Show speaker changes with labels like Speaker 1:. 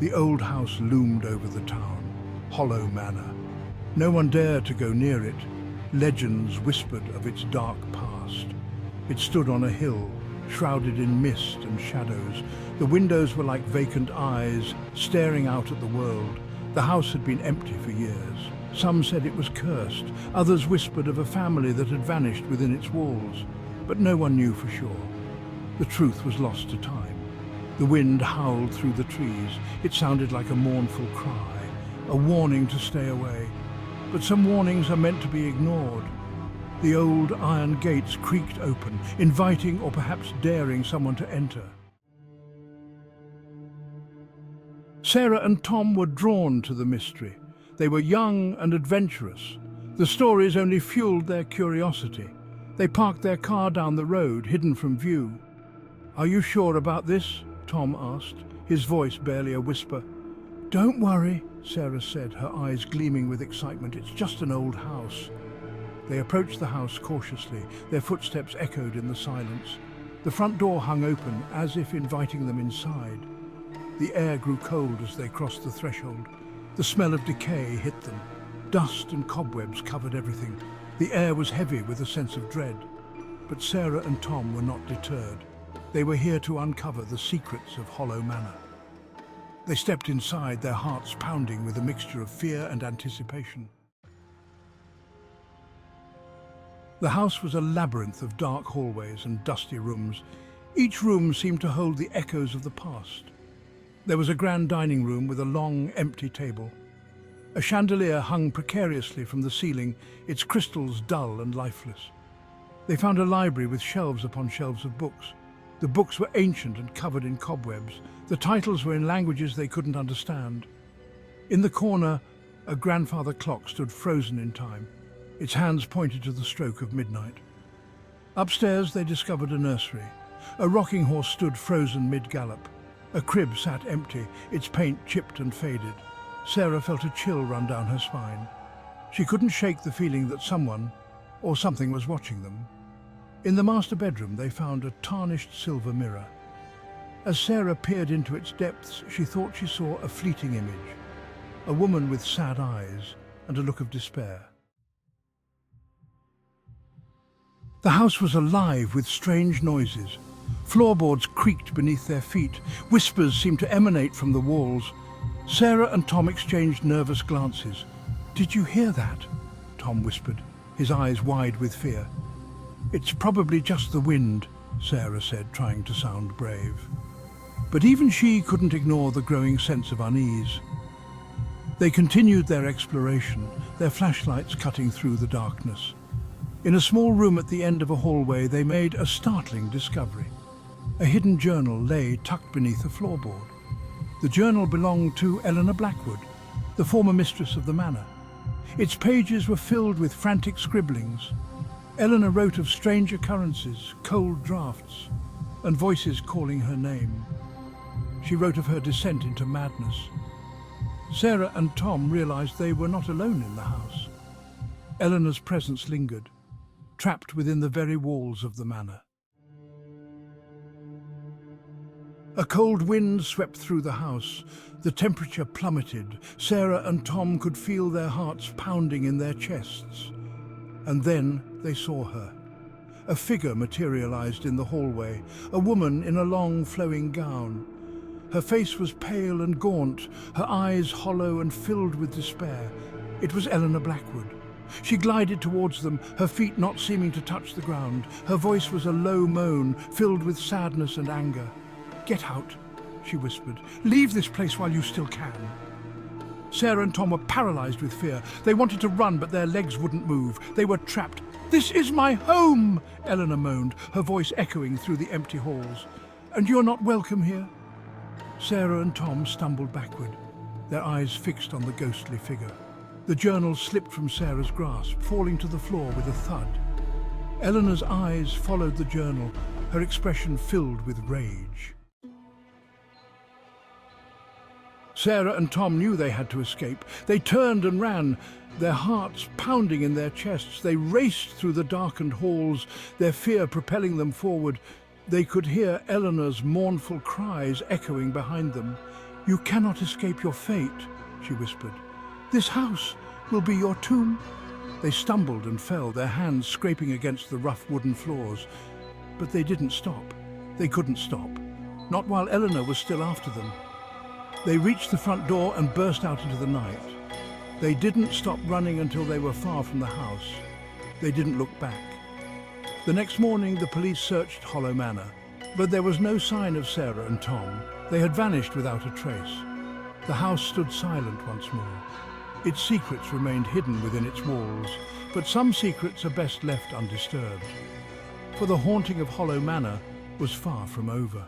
Speaker 1: The old house loomed over the town, Hollow Manor. No one dared to go near it. Legends whispered of its dark past. It stood on a hill, shrouded in mist and shadows. The windows were like vacant eyes, staring out at the world. The house had been empty for years. Some said it was cursed. Others whispered of a family that had vanished within its walls. But no one knew for sure. The truth was lost to time. The wind howled through the trees. It sounded like a mournful cry, a warning to stay away. But some warnings are meant to be ignored. The old iron gates creaked open, inviting or perhaps daring someone to enter. Sarah and Tom were drawn to the mystery. They were young and adventurous. The stories only fueled their curiosity. They parked their car down the road, hidden from view. "Are you sure about this?" Tom asked, his voice barely a whisper. "Don't worry," Sarah said, her eyes gleaming with excitement. "It's just an old house." They approached the house cautiously. Their footsteps echoed in the silence. The front door hung open, as if inviting them inside. The air grew cold as they crossed the threshold. The smell of decay hit them. Dust and cobwebs covered everything. The air was heavy with a sense of dread. But Sarah and Tom were not deterred. They were here to uncover the secrets of Hollow Manor. They stepped inside, their hearts pounding with a mixture of fear and anticipation. The house was a labyrinth of dark hallways and dusty rooms. Each room seemed to hold the echoes of the past. There was a grand dining room with a long, empty table. A chandelier hung precariously from the ceiling, its crystals dull and lifeless. They found a library with shelves upon shelves of books. The books were ancient and covered in cobwebs. The titles were in languages they couldn't understand. In the corner, a grandfather clock stood frozen in time. Its hands pointed to the stroke of midnight. Upstairs, they discovered a nursery. A rocking horse stood frozen mid-gallop. A crib sat empty, its paint chipped and faded. Sarah felt a chill run down her spine. She couldn't shake the feeling that someone or something was watching them. In the master bedroom, they found a tarnished silver mirror. As Sarah peered into its depths, she thought she saw a fleeting image, a woman with sad eyes and a look of despair. The house was alive with strange noises. Floorboards creaked beneath their feet. Whispers seemed to emanate from the walls. Sarah and Tom exchanged nervous glances. "Did you hear that?" Tom whispered, his eyes wide with fear. "It's probably just the wind," Sarah said, trying to sound brave. But even she couldn't ignore the growing sense of unease. They continued their exploration, their flashlights cutting through the darkness. In a small room at the end of a hallway, they made a startling discovery. A hidden journal lay tucked beneath a floorboard. The journal belonged to Eleanor Blackwood, the former mistress of the manor. Its pages were filled with frantic scribblings. Eleanor wrote of strange occurrences, cold drafts, and voices calling her name. She wrote of her descent into madness. Sarah and Tom realized they were not alone in the house. Eleanor's presence lingered, trapped within the very walls of the manor. A cold wind swept through the house. The temperature plummeted. Sarah and Tom could feel their hearts pounding in their chests. And then they saw her. A figure materialized in the hallway, a woman in a long, flowing gown. Her face was pale and gaunt, her eyes hollow and filled with despair. It was Eleanor Blackwood. She glided towards them, her feet not seeming to touch the ground. Her voice was a low moan, filled with sadness and anger. "Get out," she whispered. "Leave this place while you still can." Sarah and Tom were paralyzed with fear. They wanted to run, but their legs wouldn't move. They were trapped. "This is my home," Eleanor moaned, her voice echoing through the empty halls. "And you're not welcome here?" Sarah and Tom stumbled backward, their eyes fixed on the ghostly figure. The journal slipped from Sarah's grasp, falling to the floor with a thud. Eleanor's eyes followed the journal, her expression filled with rage. Sarah and Tom knew they had to escape. They turned and ran, their hearts pounding in their chests. They raced through the darkened halls, their fear propelling them forward. They could hear Eleanor's mournful cries echoing behind them. "You cannot escape your fate," she whispered. "This house will be your tomb." They stumbled and fell, their hands scraping against the rough wooden floors. But they didn't stop. They couldn't stop. Not while Eleanor was still after them. They reached the front door and burst out into the night. They didn't stop running until they were far from the house. They didn't look back. The next morning, the police searched Hollow Manor, but there was no sign of Sarah and Tom. They had vanished without a trace. The house stood silent once more. Its secrets remained hidden within its walls, but some secrets are best left undisturbed. For the haunting of Hollow Manor was far from over.